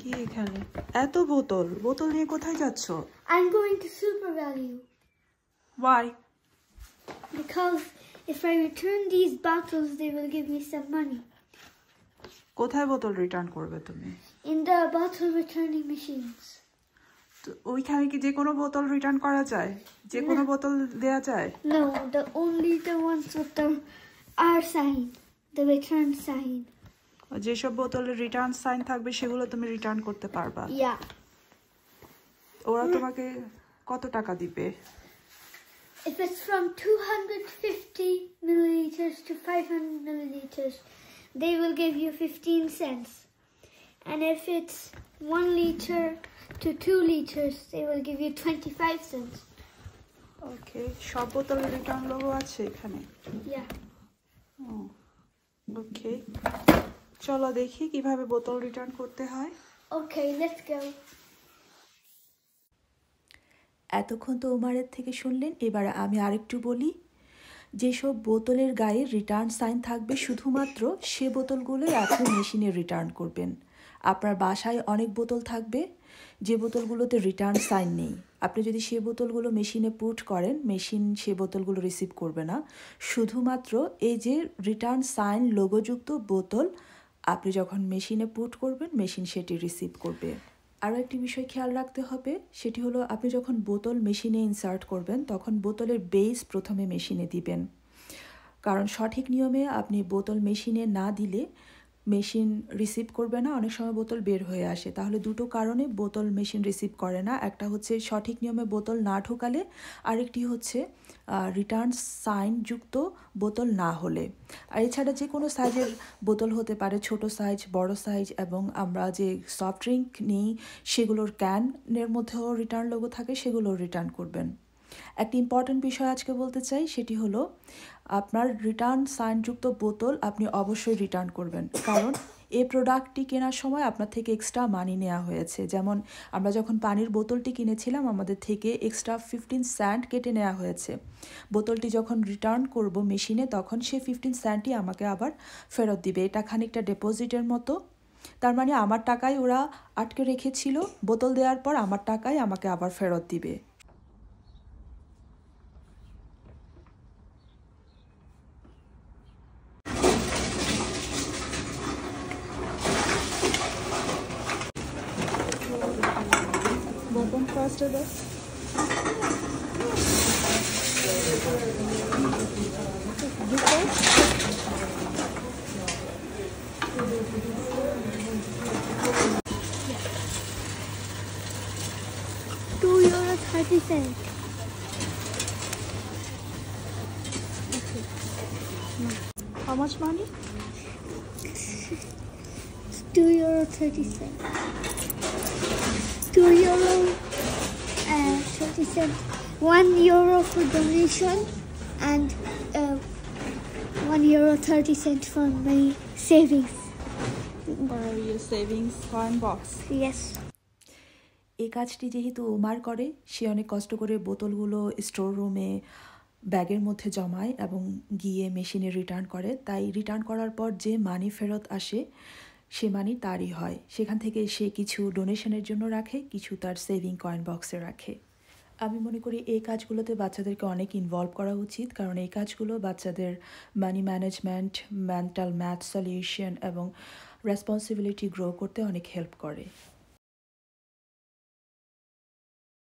কি এখানে এত বোতল বোতল নিয়ে কোথায় যাচ্ছ? I'm going to Super Value. Why? Because if I return these bottles, they will give me some money. কোথায় বোতল রিটার্ন করবে তুমি? In the bottle returning machines. তো ওইখানে কি যে কোনো বোতল রিটার্ন করা যায়? যে কোনো বোতল দেয়া যায়? No, only the ones with the R sign, the return sign. যেসব বোতলের রিটার্ন সাইন থাকবে সেগুলো তুমি রিটার্ন করতে পারবা? Yeah. ওরা তোমাকে কত টাকা দিবে? If it's from 250 milliliters to 500 milliliters, they will give you 15 cents. And if it's 1 liter to 2 liters, they will give you 25 cents. ওকে, সব বোতলের রিটার্ন লোগো আছে এখানে? Yeah. ওকে, চলো দেখি কিভাবে বোতল রিটার্ন করতে হয়। Okay, let's go. এতক্ষণ তো ওমারের থেকে শুনলেন, এবার আমি আরেকটু বলি। যেসব বোতলের গায়ে রিটার্ন সাইন থাকবে শুধুমাত্র সে বোতলগুলোই আপনি মেশিনে রিটার্ন করবেন। আপনার বাসায় অনেক বোতল থাকবে যে বোতলগুলোতে রিটার্ন সাইন নেই। আপনি যদি সে বোতলগুলো মেশিনে পুট করেন, মেশিন সে বোতলগুলো রিসিভ করবে না। শুধুমাত্র এই যে রিটার্ন সাইন লোগোযুক্ত বোতল আপনি যখন মেশিনে পুট করবেন, মেশিন সেটি রিসিভ করবে। আরও একটি বিষয় খেয়াল রাখতে হবে, সেটি হলো আপনি যখন বোতল মেশিনে ইনসার্ট করবেন তখন বোতলের বেস প্রথমে মেশিনে দিবেন। কারণ সঠিক নিয়মে আপনি বোতল মেশিনে না দিলে মেশিন রিসিভ করবে না, অনেক সময় বোতল বের হয়ে আসে। তাহলে দুটো কারণে বোতল মেশিন রিসিভ করে না। একটা হচ্ছে সঠিক নিয়মে বোতল না ঢোকালে, আরেকটি হচ্ছে রিটার্ন সাইনযুক্ত বোতল না হলে। আর এছাড়া যে কোনো সাইজের বোতল হতে পারে, ছোট সাইজ, বড় সাইজ, এবং আমরা যে সফট ড্রিঙ্ক নিই সেগুলোর ক্যানের মধ্যেও রিটার্ন লোগো থাকে, সেগুলো রিটার্ন করবেন। একটি ইম্পর্ট্যান্ট বিষয় আজকে বলতে চাই, সেটি হলো আপনার রিটার্ন সাইনযুক্ত বোতল আপনি অবশ্যই রিটার্ন করবেন। কারণ এই প্রোডাক্টটি কেনার সময় আপনার থেকে এক্সট্রা মানি নেওয়া হয়েছে। যেমন আমরা যখন পানির বোতলটি কিনেছিলাম আমাদের থেকে এক্সট্রা 15 সেন্ট কেটে নেওয়া হয়েছে। বোতলটি যখন রিটার্ন করব মেশিনে তখন সে 15 সেন্টই আমাকে আবার ফেরত দিবে। এটা খানিকটা ডিপোজিটের মতো। তার মানে আমার টাকায় ওরা আটকে রেখেছিল, বোতল দেওয়ার পর আমার টাকায় আমাকে আবার ফেরত দিবে। Open faster, bus. €2.30. How much money? €2.30. €2.30. €1 for donation and €1.30 for my savings. For your savings coin box. Yes. এই কাজটি যেহেতু ওমার করে, সে অনেক কষ্ট করে বোতলগুলো স্টোর রুমে ব্যাগের মধ্যে জমায় এবং গিয়ে মেশিনে রিটার্ন করে। তাই রিটার্ন করার পর যে মানি ফেরত আসে সে মানি তারই হয়। সেখান থেকে সে কিছু ডোনেশনের জন্য রাখে, কিছু তার সেভিং কয়েন বক্সে রাখে। আমি মনে করি এই কাজগুলোতে বাচ্চাদেরকে অনেক ইনভলভ করা উচিত, কারণ এই কাজগুলো বাচ্চাদের money management, mental math solution এবং রেসপন্সিবিলিটি গ্রো করতে অনেক হেল্প করে।